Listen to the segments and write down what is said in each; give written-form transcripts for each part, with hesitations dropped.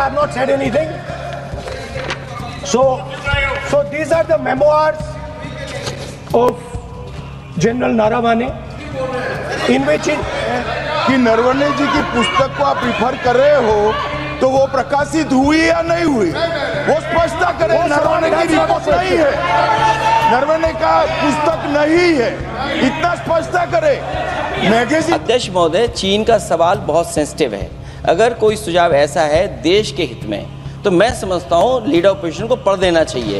I have not said anything. So these are the memoirs of General Naravane, in which कि नरवणे जी की पुस्तक को आप रिफर कर रहे हो तो वो प्रकाशित हुई या नहीं हुई, वो स्पष्टता करें। नरवणे की रिपोर्ट नहीं है, नरवणे का पुस्तक नहीं है, इतना स्पष्टता करें। मैगजीन अध्यक्ष महोदय, चीन का सवाल बहुत सेंसिटिव है। अगर कोई सुझाव ऐसा है देश के हित में, तो मैं समझता हूँ लीडर ऑपोजिशन को पढ़ देना चाहिए।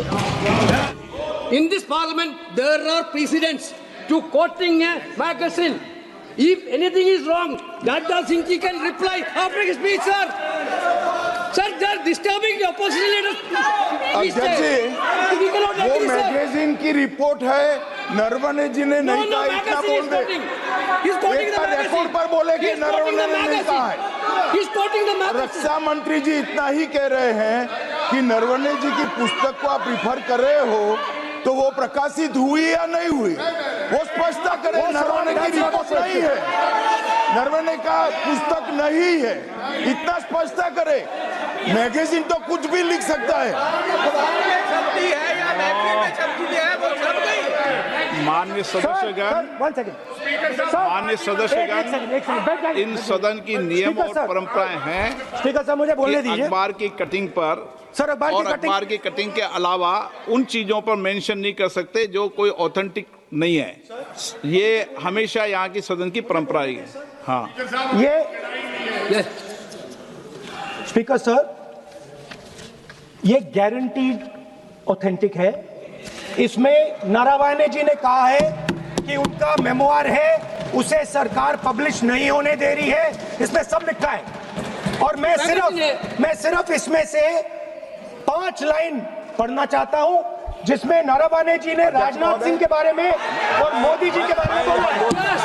In this parliament, there are precedents to quoting a magazine. If anything is wrong, Radha Singh ji can reply after his speech, sir. Sir, they are disturbing the opposition leaders. अध्यक्ष जी, वो magazine की report है, नरवणे जी ने नहीं कहा, इतना बोल दे। एक रिकॉर्ड पर बोले कि नरवणे ने नहीं कहा है। रक्षा मंत्री जी इतना ही कह रहे हैं कि नरवणे जी की पुस्तक को आप रिफर कर रहे हो तो वो प्रकाशित हुई या नहीं हुई, वो स्पष्टता करें। नरवणे की रिपोर्ट नहीं है, नरवणे का पुस्तक नहीं है, इतना स्पष्टता करें। मैगजीन तो कुछ भी लिख सकता है। माननीय सदस्यगण, माननीय सदस्यगण, इन सदन की नियम और परंपराएं हैं। स्पीकर साहब, मुझे बोलने दीजिए। अखबार की कटिंग पर सर, अखबार की कटिंग के अलावा उन चीजों पर मेंशन नहीं कर सकते जो कोई ऑथेंटिक नहीं है। ये हमेशा यहाँ की सदन की परंपरा है। हाँ, ये स्पीकर सर, ये गारंटीड ऑथेंटिक है। इसमें नारावाने जी ने कहा है कि उनका मेमोआर है, उसे सरकार पब्लिश नहीं होने दे रही है, इसमें सब लिखा है। और मैं सिर्फ इसमें से 5 लाइन पढ़ना चाहता हूं, जिसमें नारावाने जी ने राजनाथ सिंह के बारे में और मोदी जी के बारे में बोला है।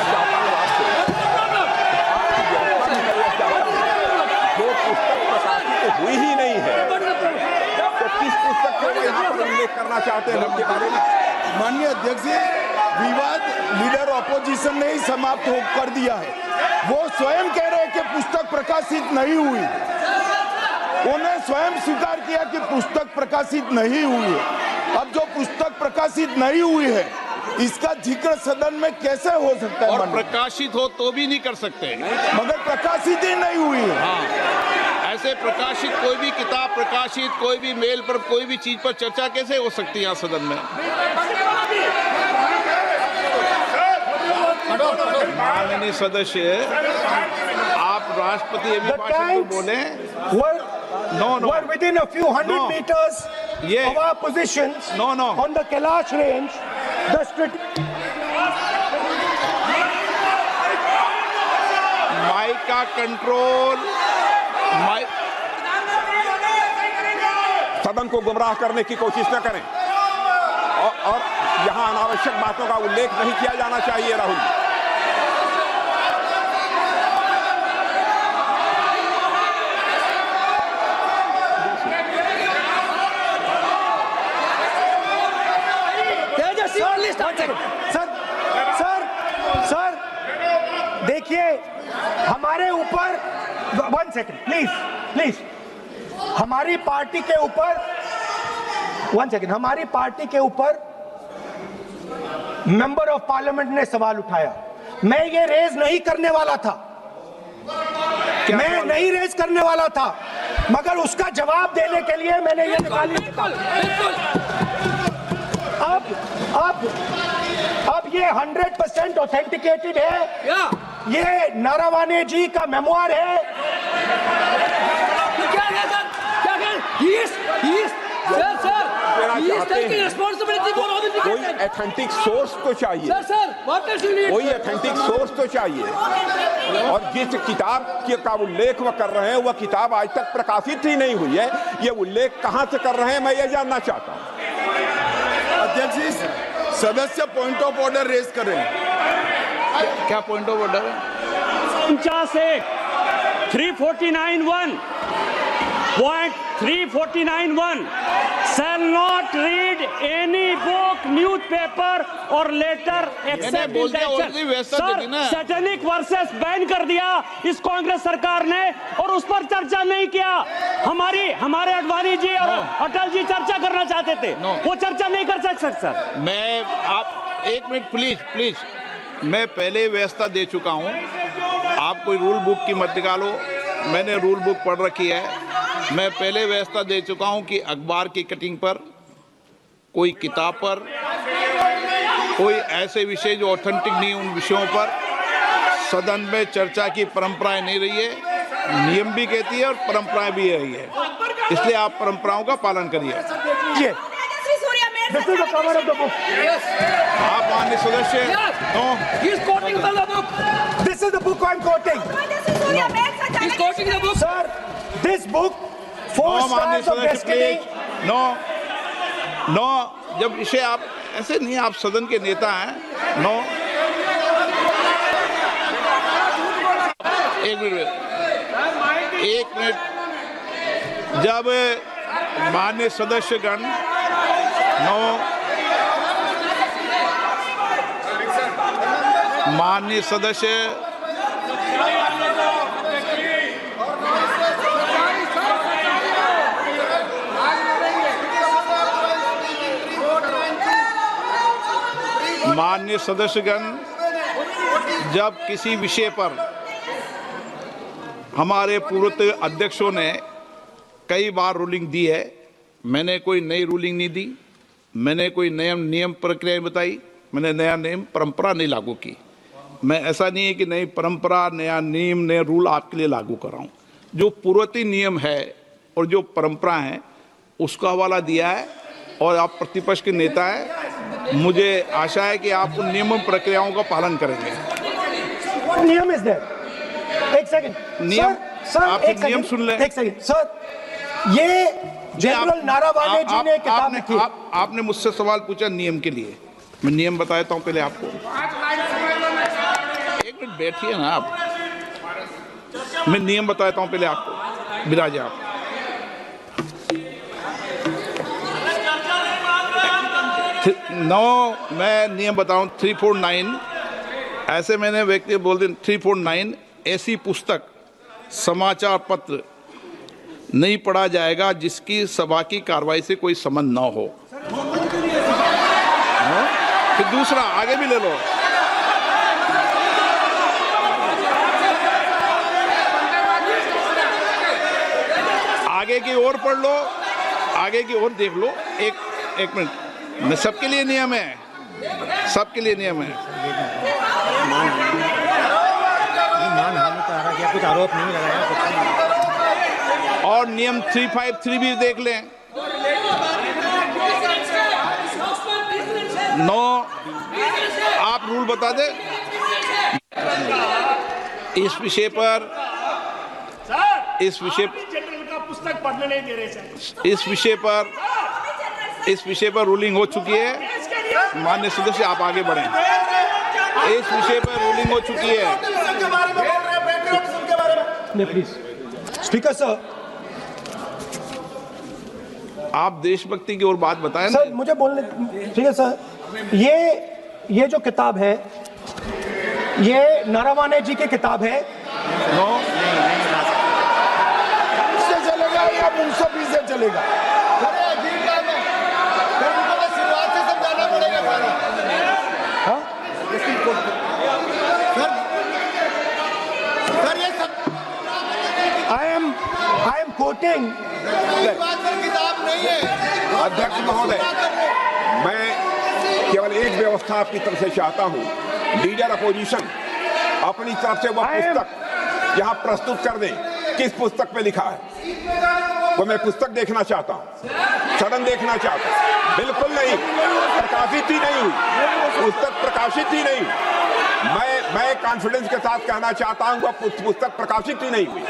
जो पुस्तक प्रकाशित हुई ही नहीं है, तो किस पुस्तक को यहाँ पर उल्लेख करना चाहते हैं उनके बारे में? माननीय अध्यक्ष जी, विवाद लीडर ऑपोजिशन ने ही समाप्त कर दिया है। वो स्वयं कह रहे हैं कि पुस्तक प्रकाशित नहीं हुई, उन्हें स्वयं स्वीकार किया कि पुस्तक प्रकाशित नहीं हुई है। अब जो पुस्तक प्रकाशित नहीं हुई है, इसका जिक्र सदन में कैसे हो सकता है? और प्रकाशित हो तो भी नहीं कर सकते, मगर प्रकाशित ही नहीं हुई है। हाँ, ऐसे प्रकाशित कोई भी किताब प्रकाशित, कोई भी मेल पर, कोई भी चीज पर चर्चा कैसे हो सकती है यहाँ सदन में? माननीय सदस्य, आप राष्ट्रपति अभिभाषण को बोले। No. Were within a few hundred meters of our positions on the Kailash range. Mike का कंट्रोल, सदन को गुमराह करने की कोशिश न करें और यहाँ अनावश्यक बातों का उल्लेख नहीं किया जाना चाहिए। राहुल जी, सर, देखिए, हमारे ऊपर 1 सेकंड प्लीज, हमारी पार्टी के ऊपर 1 सेकंड, हमारी पार्टी के ऊपर मेंबर ऑफ पार्लियामेंट ने सवाल उठाया। मैं ये रेज नहीं करने वाला था, मैं नहीं रेज करने वाला था, मगर उसका जवाब देने के लिए मैंने ये निकाल लिया। अब ये 100% ऑथेंटिकेटेड है। ये नारावाने जी का मेमोआर है। कोई ऑथेंटिक सोर्स तो चाहिए, कोई ऑथेंटिक सोर्स तो चाहिए। और जिस किताब का उल्लेख वह कर रहे हैं, वह किताब आज तक प्रकाशित ही नहीं हुई है। ये उल्लेख कहां से कर रहे हैं, मैं ये जानना चाहता हूं। अध्यक्ष जी, सदस्य पॉइंट ऑफ ऑर्डर रेज करें। क्या पॉइंट ऑफ ऑर्डर है? 49(1) point 349(1) shall not read any book, newspaper or letter except in that. Sir, satanic versus ban कर दिया इस कांग्रेस सरकार ने और उस पर चर्चा नहीं किया। हमारे अडवाणी जी और अटल जी चर्चा करना चाहते थे, वो चर्चा नहीं कर सकते सर। मैं आप एक मिनट प्लीज, मैं पहले व्यवस्था दे चुका हूं। आप कोई रूल बुक की मत निकालो, मैंने रूल बुक पढ़ रखी है। मैं पहले व्यवस्था दे चुका हूं कि अखबार की कटिंग पर, कोई किताब पर, कोई ऐसे विषय जो ऑथेंटिक नहीं, उन विषयों पर सदन में चर्चा की परंपराएं नहीं रही है। नियम भी कहती है और परंपराएं भी रही है, इसलिए आप परंपराओं का पालन करिए। This is the cover of the book. आप माननीय सदस्य, He is quoting from the book. This is the book I'm quoting. He is quoting the book. Sir, this book, Four माननीय Stars of सदस्य Destiny. प्लीज, नो, जब विषय आप ऐसे नहीं, आप सदन के नेता हैं। नो, एक मिनट, जब माननीय सदस्यगण, माननीय सदस्य, माननीय सदस्यगण, जब किसी विषय पर हमारे पूर्व अध्यक्षों ने कई बार रूलिंग दी है, मैंने कोई नई रूलिंग नहीं दी, मैंने कोई नियम प्रक्रिया बताई, मैंने नया नियम परंपरा नहीं लागू की। मैं ऐसा नहीं है कि नई परंपरा, नया नियम, नया रूल आपके लिए लागू कर रहा हूँ। जो पूर्ववर्ती नियम है और जो परंपरा है उसका हवाला दिया है, और आप प्रतिपक्ष के नेता हैं, मुझे आशा है कि आप उन नियम प्रक्रियाओं का पालन करेंगे। नियम इज देयर। एक सेकंड, नियम, सर, आप एक नियम सेकंड, सुन लें। एक सेकंड सर, ये जनरल नारावाने जी ने किताब लिखी। आपने मुझसे सवाल पूछा नियम के लिए, मैं नियम बताता हूं पहले आपको। एक मिनट बैठिए ना आप, मैं नियम बताता हूं पहले आपको। विराजे आप। मैं नियम बताऊं 349, ऐसे मैंने व्यक्ति बोल दिया 349, ऐसी पुस्तक, समाचार पत्र नहीं पढ़ा जाएगा जिसकी सभा की कार्रवाई से कोई संबंध ना हो। फिर दूसरा आगे भी ले लो, आगे की ओर पढ़ लो, आगे की ओर देख लो। एक मिनट, मैं सबके लिए नियम है, सबके लिए नियम है। कुछ आरोप नहीं लगाया, और नियम 353 भी देख लें। नो, आप रूल बता दे इस विषय पर, जनरल का पुस्तक पढ़ने नहीं दे रहे सर। इस विषय पर रूलिंग हो चुकी है। माननीय सदस्य आप आगे बढ़ें। इस विषय पर रूलिंग हो चुकी है। प्लीज स्पीकर सर, आप देशभक्ति की ओर बात बताएं। सर मुझे बोलने, ठीक है सर, ये जो किताब है, ये नारावाने जी की किताब है। नो, इससे चलेगा या मुंसफी से चलेगा? शुरुआत से समझाना पड़ेगा सारा। I am quoting. किताब नहीं है अध्यक्ष महोदय, मैं केवल एक व्यवस्था आपकी तरफ से चाहता हूं। लीडर अपोजिशन अपनी तरफ से वह पुस्तक यहाँ प्रस्तुत कर दें। किस पुस्तक पे लिखा है वो मैं पुस्तक देखना चाहता हूँ, सदन देखना चाहता हूँ। बिल्कुल नहीं, प्रकाशित ही नहीं हुई पुस्तक, प्रकाशित ही नहीं। मैं कॉन्फिडेंस के साथ कहना चाहता हूँ वह पुस्तक प्रकाशित ही नहीं हुई।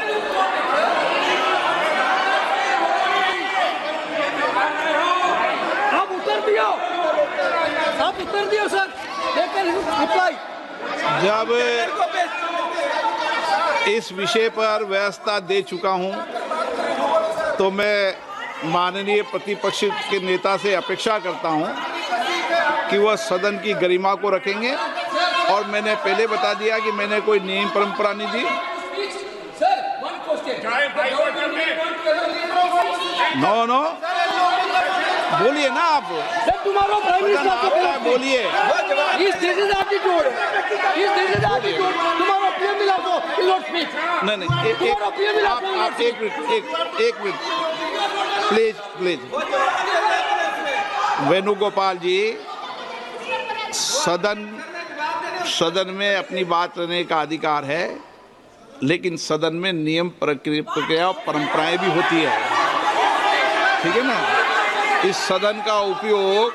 आप उत्तर दियो सर, रिप्लाई। जब इस विषय पर व्यवस्था दे चुका हूं, तो मैं माननीय प्रतिपक्ष के नेता से अपेक्षा करता हूं कि वह सदन की गरिमा को रखेंगे, और मैंने पहले बता दिया कि मैंने कोई नियम परंपरा नहीं दी। नो बोलिए ना आप, बोलिए। नहीं आप एक मिनट प्लीज। वेणुगोपाल जी, सदन में अपनी बात करने का अधिकार है, लेकिन सदन में नियम प्रक्रिया और परंपराएं भी होती है, ठीक है ना। इस सदन का उपयोग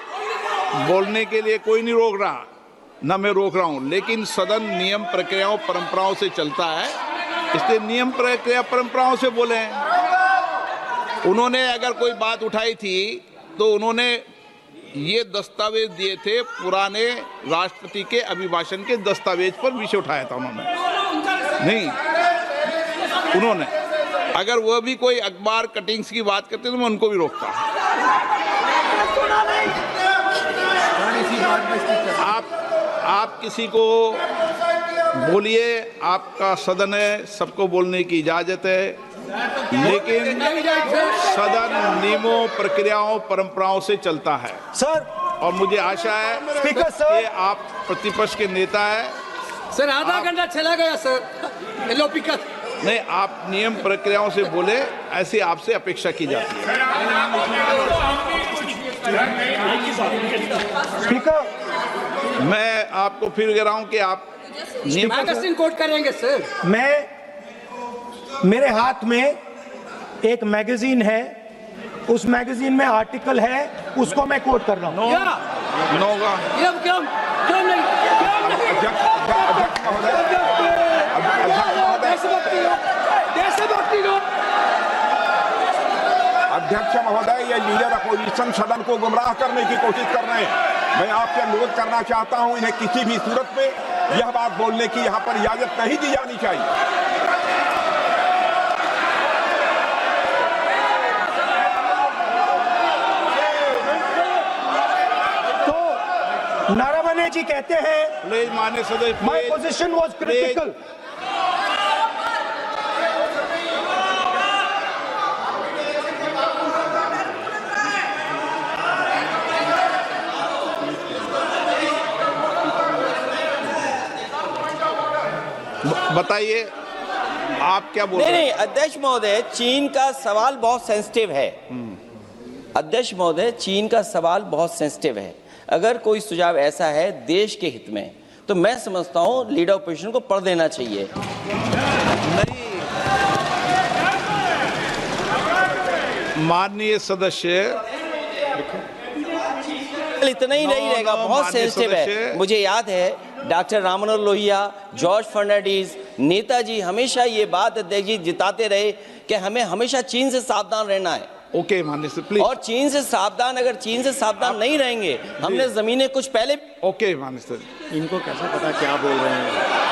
बोलने के लिए कोई नहीं रोक रहा, ना मैं रोक रहा हूं, लेकिन सदन नियम प्रक्रियाओं परंपराओं से चलता है, इसलिए नियम प्रक्रिया परंपराओं से बोले। उन्होंने अगर कोई बात उठाई थी तो उन्होंने ये दस्तावेज दिए थे, पुराने राष्ट्रपति के अभिभाषण के दस्तावेज पर विषय उठाया था उन्होंने अगर वह भी कोई अखबार कटिंग्स की बात करते तो मैं उनको भी रोकता। आप किसी को बोलिए, आपका सदन है, सबको बोलने की इजाजत है, लेकिन सदन नियमों प्रक्रियाओं परंपराओं से चलता है सर। और मुझे आशा है स्पीकर सर कि आप प्रतिपक्ष के नेता है सर। आधा घंटा चला गया सर। नहीं, आप नियम प्रक्रियाओं से बोले, ऐसी आपसे अपेक्षा की जाती है। स्पीकर, मैं आपको फिर कह रहा हूं कि आप मैगजीन कोट करेंगे सर। मेरे हाथ में एक मैगजीन है, उस मैगजीन में आर्टिकल है, उसको मैं कोट कर रहा हूं। अध्यक्ष महोदय, ये लीडर अपोजिशन सदन को गुमराह करने की कोशिश कर रहे हैं। मैं आपसे अनुरोध करना चाहता हूं, इन्हें किसी भी सूरत में यह बात बोलने की यहां पर इजाजत नहीं दी जानी चाहिए। तो नारावने जी कहते हैं, माननीय सदस्य, माय पोजीशन वाज क्रिटिकल। बताइए आप क्या बोल रहे हैं? नहीं, अध्यक्ष महोदय, चीन का सवाल बहुत सेंसिटिव है। अध्यक्ष महोदय, चीन का सवाल बहुत सेंसिटिव है। अगर कोई सुझाव ऐसा है देश के हित में, तो मैं समझता हूं लीडर ऑपोजिशन को पढ़ देना चाहिए। नहीं, माननीय सदस्य, इतना ही नहीं रहेगा, बहुत सेंसिटिव है। मुझे याद है डॉक्टर राम मनोहर लोहिया, जॉर्ज फर्नांडीज, नेताजी हमेशा ये बात अध्यक्ष जी जिताते रहे कि हमें हमेशा चीन से सावधान रहना है। ओके माननीय सर, प्लीज। और चीन से सावधान नहीं रहेंगे, हमने जमीनें कुछ पहले। ओके माननीय सर, इनको कैसे पता क्या बोल रहे हैं?